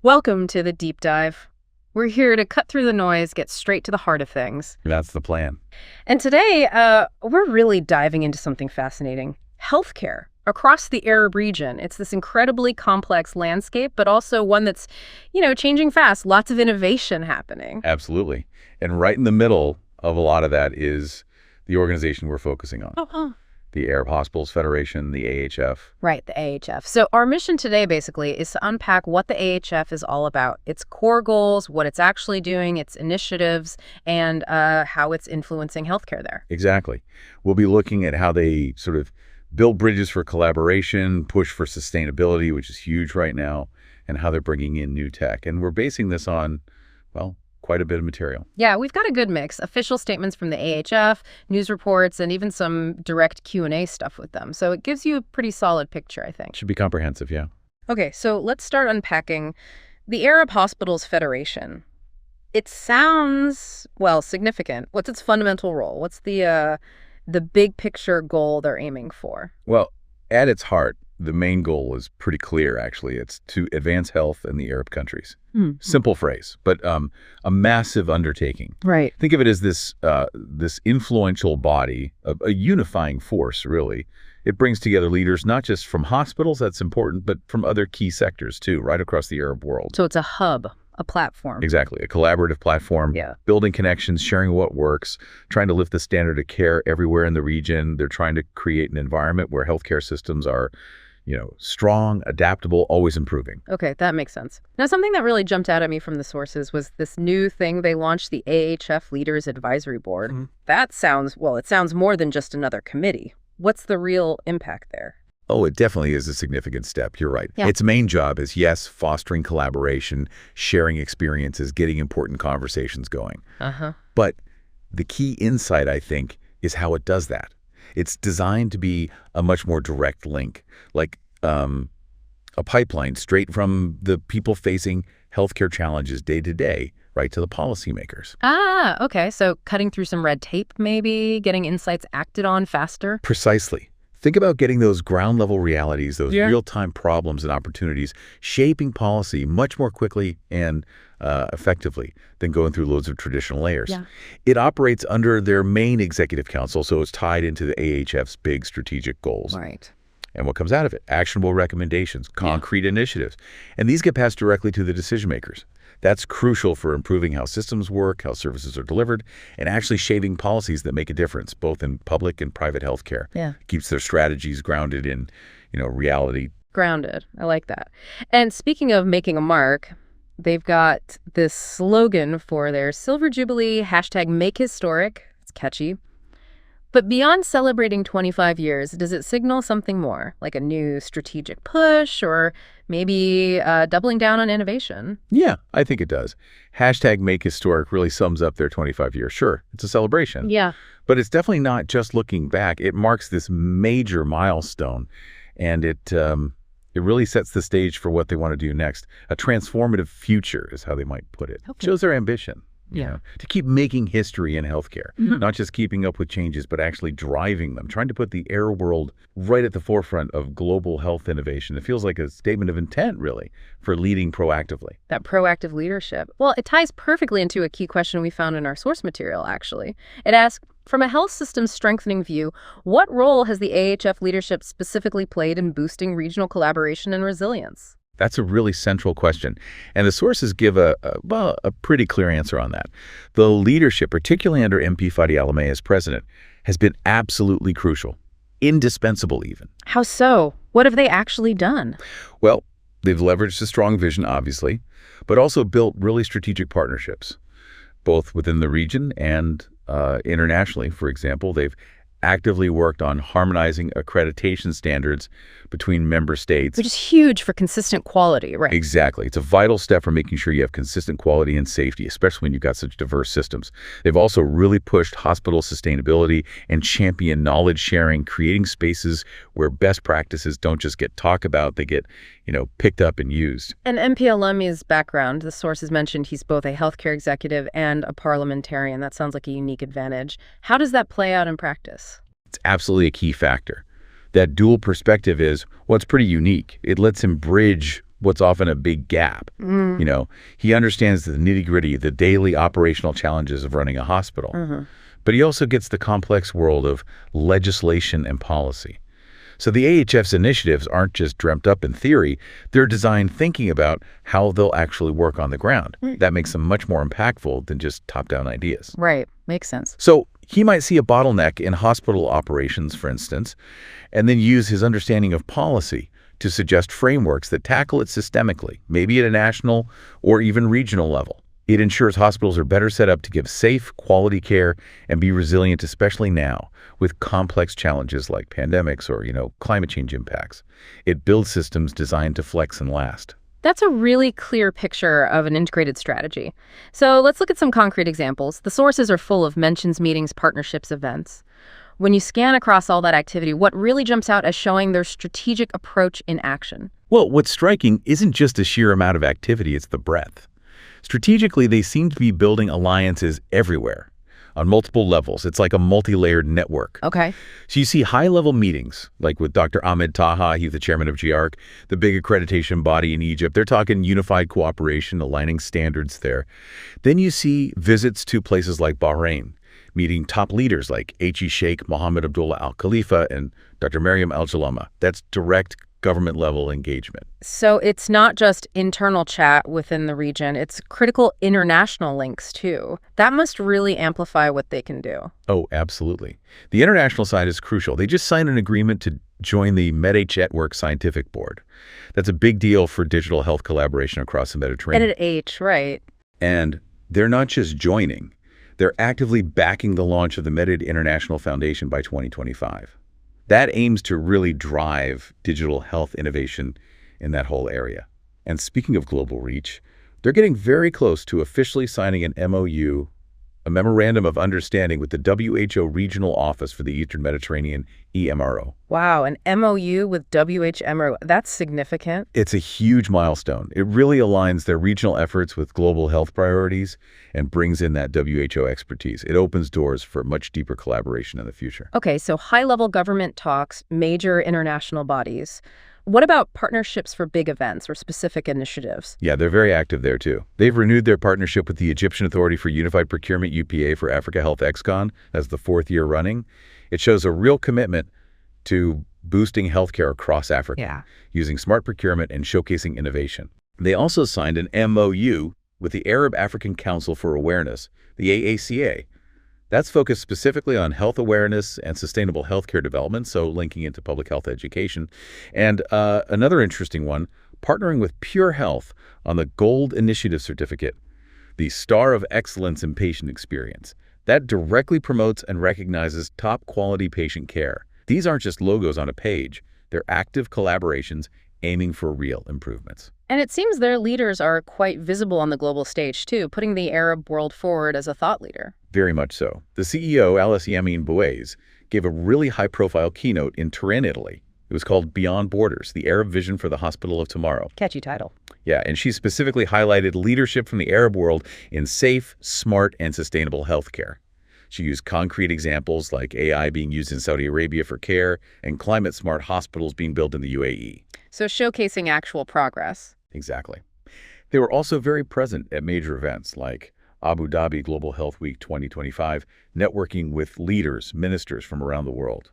Welcome to the deep dive. We're here to cut through the noise, get straight to the heart of things. That's the plan. And today, we're really diving into something fascinating. Healthcare across the Arab region. It's this incredibly complex landscape, but also one that's, changing fast. Lots of innovation happening. Absolutely. And right in the middle of a lot of that is the organization we're focusing on. Oh. The Arab Hospitals Federation, the AHF. Right, the AHF. So our mission today basically is to unpack what the AHF is all about, its core goals, what it's actually doing, its initiatives, and how it's influencing healthcare there. Exactly. We'll be looking at how they sort of build bridges for collaboration, push for sustainability, which is huge right now, and how they're bringing in new tech. And we're basing this on, well, quite a bit of material. Yeah, we've got a good mix. Official statements from the AHF, news reports, and even some direct Q&A stuff with them. So it gives you a pretty solid picture, I think. Should be comprehensive, yeah. Okay, so let's start unpacking the Arab Hospitals Federation. It sounds, significant. What's its fundamental role? What's the big picture goal they're aiming for? Well, at its heart, the main goal is pretty clear, actually. It's to advance health in the Arab countries. Simple phrase, but a massive undertaking. Right. Think of it as this influential body, a unifying force, really. It brings together leaders not just from hospitals, that's important, but from other key sectors, too, right across the Arab world. So it's a hub, a platform. Exactly. A collaborative platform, building connections, sharing what works, trying to lift the standard of care everywhere in the region. They're trying to create an environment where healthcare systems are strong, adaptable, always improving. Okay, that makes sense. Now, something that really jumped out at me from the sources was this new thing they launched, the AHF Leaders Advisory Board. That sounds, it sounds more than just another committee. What's the real impact there? Oh, it definitely is a significant step. You're right. Yeah. Its main job is, yes, fostering collaboration, sharing experiences, getting important conversations going. But the key insight, I think, is how it does that. It's designed to be a much more direct link, like a pipeline straight from the people facing healthcare challenges day to day, right to the policymakers. Ah, okay. So cutting through some red tape, maybe, getting insights acted on faster? Precisely. Think about getting those ground level realities, those real-time problems and opportunities, shaping policy much more quickly and effectively than going through loads of traditional layers. It operates under their main executive council, so it's tied into the AHF's big strategic goals. Right. And what comes out of it? Actionable recommendations, concrete initiatives. And these get passed directly to the decision makers. That's crucial for improving how systems work, how services are delivered, and actually shaping policies that make a difference, both in public and private healthcare. Keeps their strategies grounded in, reality. Grounded. I like that. And speaking of making a mark, they've got this slogan for their Silver Jubilee, #MakeHistoric. It's catchy. But beyond celebrating 25 years, does it signal something more, like a new strategic push or maybe doubling down on innovation? Yeah, I think it does. #MakeHistoric really sums up their 25 years. Sure, it's a celebration. Yeah. But it's definitely not just looking back. It marks this major milestone, and it really sets the stage for what they want to do next. A transformative future is how they might put it. Okay. Shows their ambition. To keep making history in healthcare, not just keeping up with changes, but actually driving them, trying to put the Arab world right at the forefront of global health innovation. It feels like a statement of intent, really, for leading proactively. That proactive leadership. Well, it ties perfectly into a key question we found in our source material, actually. It asks, from a health systems strengthening view, what role has the AHF leadership specifically played in boosting regional collaboration and resilience? That's a really central question. And the sources give a pretty clear answer on that. The leadership, particularly under MP Fadi Alameh as president, has been absolutely crucial, indispensable even. How so? What have they actually done? Well, they've leveraged a strong vision, obviously, but also built really strategic partnerships, both within the region and internationally. For example, they've actively worked on harmonizing accreditation standards between member states. Which is huge for consistent quality, right? Exactly. It's a vital step for making sure you have consistent quality and safety, especially when you've got such diverse systems. They've also really pushed hospital sustainability and championed knowledge sharing, creating spaces where best practices don't just get talked about, they get, picked up and used. And MP Alameh's background, the sources mentioned he's both a healthcare executive and a parliamentarian. That sounds like a unique advantage. How does that play out in practice? It's absolutely a key factor. That dual perspective is, it's pretty unique. It lets him bridge what's often a big gap. He understands the nitty-gritty, the daily operational challenges of running a hospital. But he also gets the complex world of legislation and policy. So the AHF's initiatives aren't just dreamt up in theory, they're designed thinking about how they'll actually work on the ground. That makes them much more impactful than just top-down ideas. Right. Makes sense. So he might see a bottleneck in hospital operations, for instance, and then use his understanding of policy to suggest frameworks that tackle it systemically, maybe at a national or even regional level. It ensures hospitals are better set up to give safe, quality care and be resilient, especially now, with complex challenges like pandemics or, climate change impacts. It builds systems designed to flex and last. That's a really clear picture of an integrated strategy. So let's look at some concrete examples. The sources are full of mentions, meetings, partnerships, events. When you scan across all that activity, what really jumps out as showing their strategic approach in action? Well, what's striking isn't just the sheer amount of activity, it's the breadth. Strategically, they seem to be building alliances everywhere, on multiple levels. It's like a multi-layered network. Okay. So you see high-level meetings, like with Dr. Ahmed Taha, he's the chairman of GIARC, the big accreditation body in Egypt. They're talking unified cooperation, aligning standards there. Then you see visits to places like Bahrain, meeting top leaders like H.E. Sheikh Mohammed Abdullah Al Khalifa and Dr. Mariam Al-Jalama. That's direct government-level engagement. So it's not just internal chat within the region, it's critical international links too. That must really amplify what they can do. Oh, absolutely. The international side is crucial. They just signed an agreement to join the MedH Scientific Board. That's a big deal for digital health collaboration across the Mediterranean. MedH, right. And they're not just joining. They're actively backing the launch of the Medid International Foundation by 2025. That aims to really drive digital health innovation in that whole area. And speaking of global reach, they're getting very close to officially signing an MOU, a Memorandum of Understanding with the WHO Regional Office for the Eastern Mediterranean, EMRO. Wow, an MOU with WHMRO. That's significant. It's a huge milestone. It really aligns their regional efforts with global health priorities and brings in that WHO expertise. It opens doors for much deeper collaboration in the future. Okay, so high-level government talks, major international bodies. What about partnerships for big events or specific initiatives? Yeah, they're very active there too. They've renewed their partnership with the Egyptian Authority for Unified Procurement, UPA, for Africa Health ExCon. That's the 4th year running. It shows a real commitment to boosting healthcare across Africa, using smart procurement and showcasing innovation. They also signed an MOU with the Arab African Council for Awareness, the AACA. That's focused specifically on health awareness and sustainable healthcare development, so linking into public health education. And another interesting one, partnering with Pure Health on the Gold Initiative Certificate, the Star of Excellence in Patient Experience. That directly promotes and recognizes top-quality patient care. These aren't just logos on a page. They're active collaborations aiming for real improvements. And it seems their leaders are quite visible on the global stage, too, putting the Arab world forward as a thought leader. Very much so. The CEO, Alice Yamin Bouez, gave a really high-profile keynote in Turin, Italy. It was called Beyond Borders, the Arab Vision for the Hospital of Tomorrow. Catchy title. Yeah, and she specifically highlighted leadership from the Arab world in safe, smart, and sustainable healthcare. She used concrete examples like AI being used in Saudi Arabia for care and climate-smart hospitals being built in the UAE. So showcasing actual progress. Exactly. They were also very present at major events like Abu Dhabi Global Health Week 2025, networking with leaders, ministers from around the world.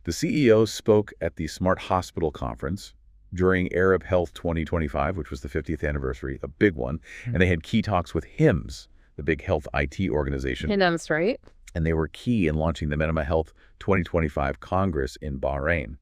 The CEO spoke at the Smart Hospital Conference during Arab Health 2025, which was the 50th anniversary, a big one, and they had key talks with HIMSS, the big health IT organization. HIMSS, right? And they were key in launching the Minima Health 2025 Congress in Bahrain.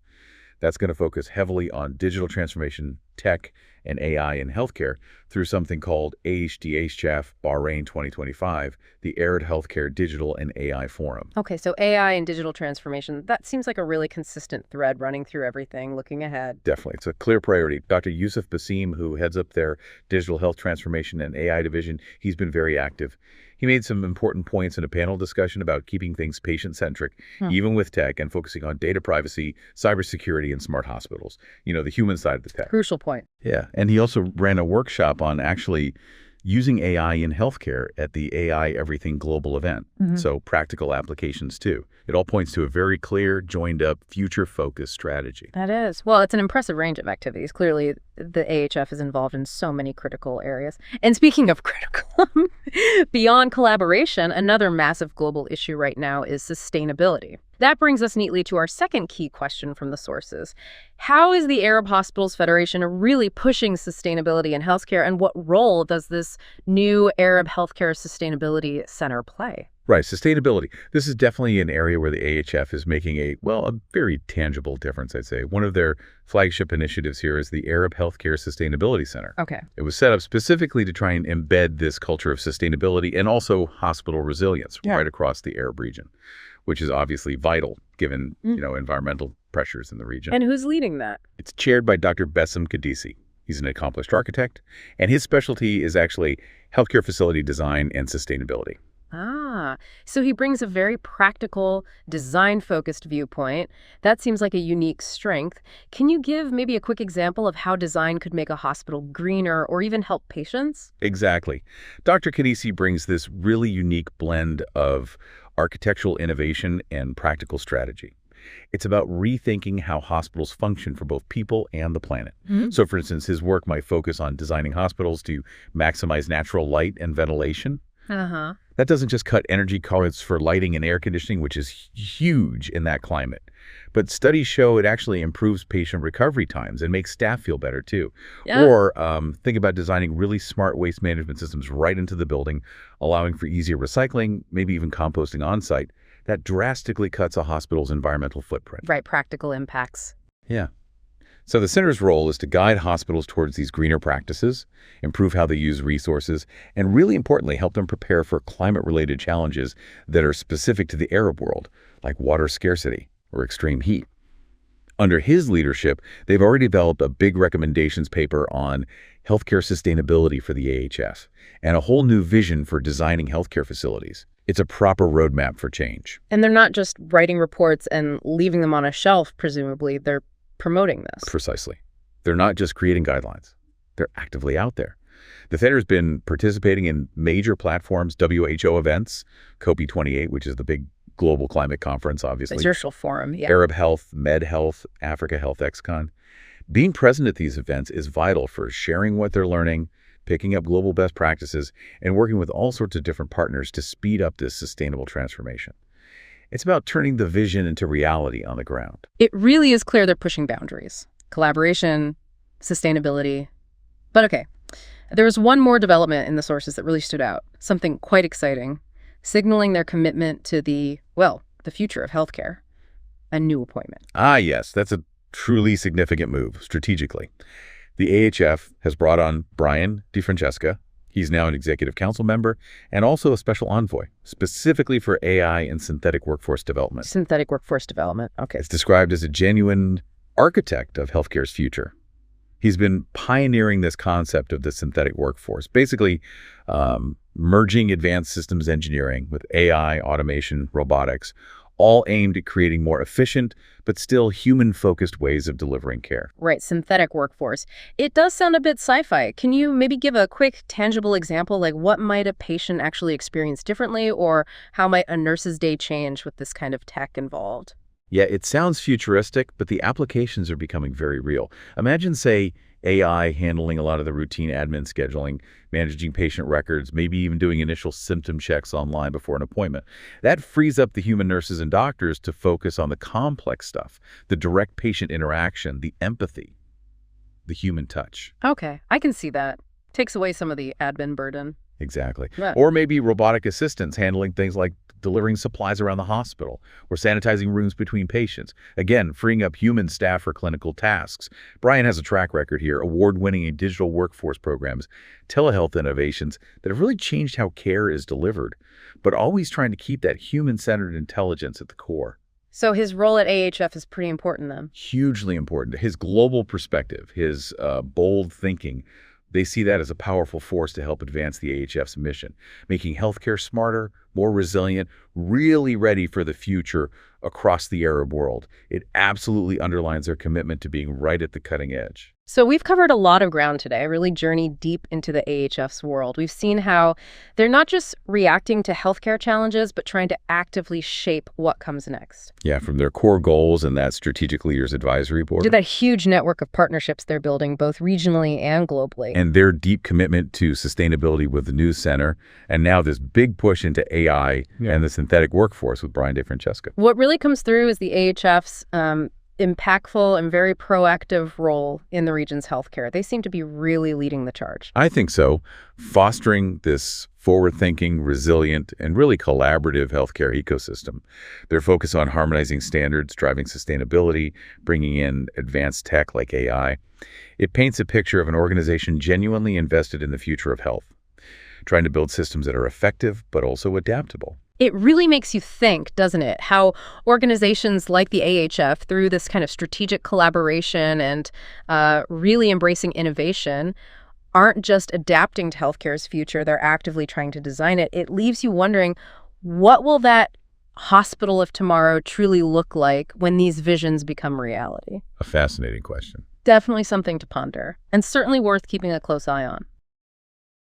That's going to focus heavily on digital transformation, tech, and AI in healthcare through something called AHDHCHAF Bahrain 2025, the Arab Healthcare Digital and AI Forum. Okay, so AI and digital transformation, that seems like a really consistent thread running through everything, looking ahead. Definitely. It's a clear priority. Dr. Yusuf Basim, who heads up their digital health transformation and AI division, he's been very active. He made some important points in a panel discussion about keeping things patient-centric, even with tech, and focusing on data privacy, cybersecurity, and smart hospitals. You know, the human side of the tech. Crucial point. Yeah, and he also ran a workshop on actually using AI in healthcare at the AI Everything Global event. So practical applications too. It all points to a very clear, joined-up, future-focused strategy. That is. Well, it's an impressive range of activities. Clearly, the AHF is involved in so many critical areas. And speaking of critical, beyond collaboration, another massive global issue right now is sustainability. That brings us neatly to our second key question from the sources. How is the Arab Hospitals Federation really pushing sustainability in healthcare, and what role does this new Arab Healthcare Sustainability Center play? Right, sustainability. This is definitely an area where the AHF is making a very tangible difference, I'd say. One of their flagship initiatives here is the Arab Healthcare Sustainability Center. Okay. It was set up specifically to try and embed this culture of sustainability and also hospital resilience right across the Arab region, which is obviously vital given, environmental pressures in the region. And who's leading that? It's chaired by Dr. Bassem Kadisi. He's an accomplished architect, and his specialty is actually healthcare facility design and sustainability. Ah, so he brings a very practical, design-focused viewpoint. That seems like a unique strength. Can you give maybe a quick example of how design could make a hospital greener or even help patients? Exactly. Dr. Kadisi brings this really unique blend of architectural innovation and practical strategy. It's about rethinking how hospitals function for both people and the planet. So, for instance, his work might focus on designing hospitals to maximize natural light and ventilation. That doesn't just cut energy costs for lighting and air conditioning, which is huge in that climate. But studies show it actually improves patient recovery times and makes staff feel better, too. Yeah. Or think about designing really smart waste management systems right into the building, allowing for easier recycling, maybe even composting on-site. That drastically cuts a hospital's environmental footprint. Right, practical impacts. Yeah. So the center's role is to guide hospitals towards these greener practices, improve how they use resources, and really importantly, help them prepare for climate-related challenges that are specific to the Arab world, like water scarcity or extreme heat. Under his leadership, they've already developed a big recommendations paper on healthcare sustainability for the AHF and a whole new vision for designing healthcare facilities. It's a proper roadmap for change. And they're not just writing reports and leaving them on a shelf, presumably. They're promoting this. Precisely. They're not just creating guidelines. They're actively out there. The Center's been participating in major platforms, WHO events, COP28, which is the big global climate conference, obviously. The Social Forum, yeah. Arab Health, Med Health, Africa Health XCon. Being present at these events is vital for sharing what they're learning, picking up global best practices, and working with all sorts of different partners to speed up this sustainable transformation. It's about turning the vision into reality on the ground. It really is clear they're pushing boundaries. Collaboration, sustainability. But okay, there was one more development in the sources that really stood out, something quite exciting, signaling their commitment to the future of healthcare. A new appointment. Ah, yes, that's a truly significant move strategically. The AHF has brought on Brian DeFrancesca. He's now an executive council member and also a special envoy, specifically for AI and synthetic workforce development. Synthetic workforce development, okay. It's described as a genuine architect of healthcare's future. He's been pioneering this concept of the synthetic workforce, basically merging advanced systems engineering with AI, automation, robotics, all aimed at creating more efficient but still human-focused ways of delivering care. Right, synthetic workforce. It does sound a bit sci-fi. Can you maybe give a quick, tangible example, like what might a patient actually experience differently, or how might a nurse's day change with this kind of tech involved? Yeah, it sounds futuristic, but the applications are becoming very real. Imagine, say, AI handling a lot of the routine admin scheduling, managing patient records, maybe even doing initial symptom checks online before an appointment. That frees up the human nurses and doctors to focus on the complex stuff, the direct patient interaction, the empathy, the human touch. Okay, I can see that. Takes away some of the admin burden. Exactly. Yeah. Or maybe robotic assistants handling things like delivering supplies around the hospital or sanitizing rooms between patients. Again, freeing up human staff for clinical tasks. Brian has a track record here, award-winning in digital workforce programs, telehealth innovations that have really changed how care is delivered, but always trying to keep that human-centered intelligence at the core. So his role at AHF is pretty important then? Hugely important. His global perspective, his bold thinking, they see that as a powerful force to help advance the AHF's mission, making healthcare smarter, more resilient, really ready for the future across the Arab world. It absolutely underlines their commitment to being right at the cutting edge. So we've covered a lot of ground today, really journeyed deep into the AHF's world. We've seen how they're not just reacting to healthcare challenges, but trying to actively shape what comes next. Yeah, from their core goals and that Strategic Leaders Advisory Board. To that huge network of partnerships they're building, both regionally and globally. And their deep commitment to sustainability with the News Center, and now this big push into AI and the synthetic workforce with Brian DeFrancesca. What really comes through is the AHF's impactful and very proactive role in the region's healthcare. They seem to be really leading the charge. I think so. Fostering this forward-thinking, resilient, and really collaborative healthcare ecosystem. Their focus on harmonizing standards, driving sustainability, bringing in advanced tech like AI. It paints a picture of an organization genuinely invested in the future of health, trying to build systems that are effective but also adaptable. It really makes you think, doesn't it, how organizations like the AHF, through this kind of strategic collaboration and really embracing innovation, aren't just adapting to healthcare's future, they're actively trying to design it. It leaves you wondering, what will that hospital of tomorrow truly look like when these visions become reality? A fascinating question. Definitely something to ponder, and certainly worth keeping a close eye on.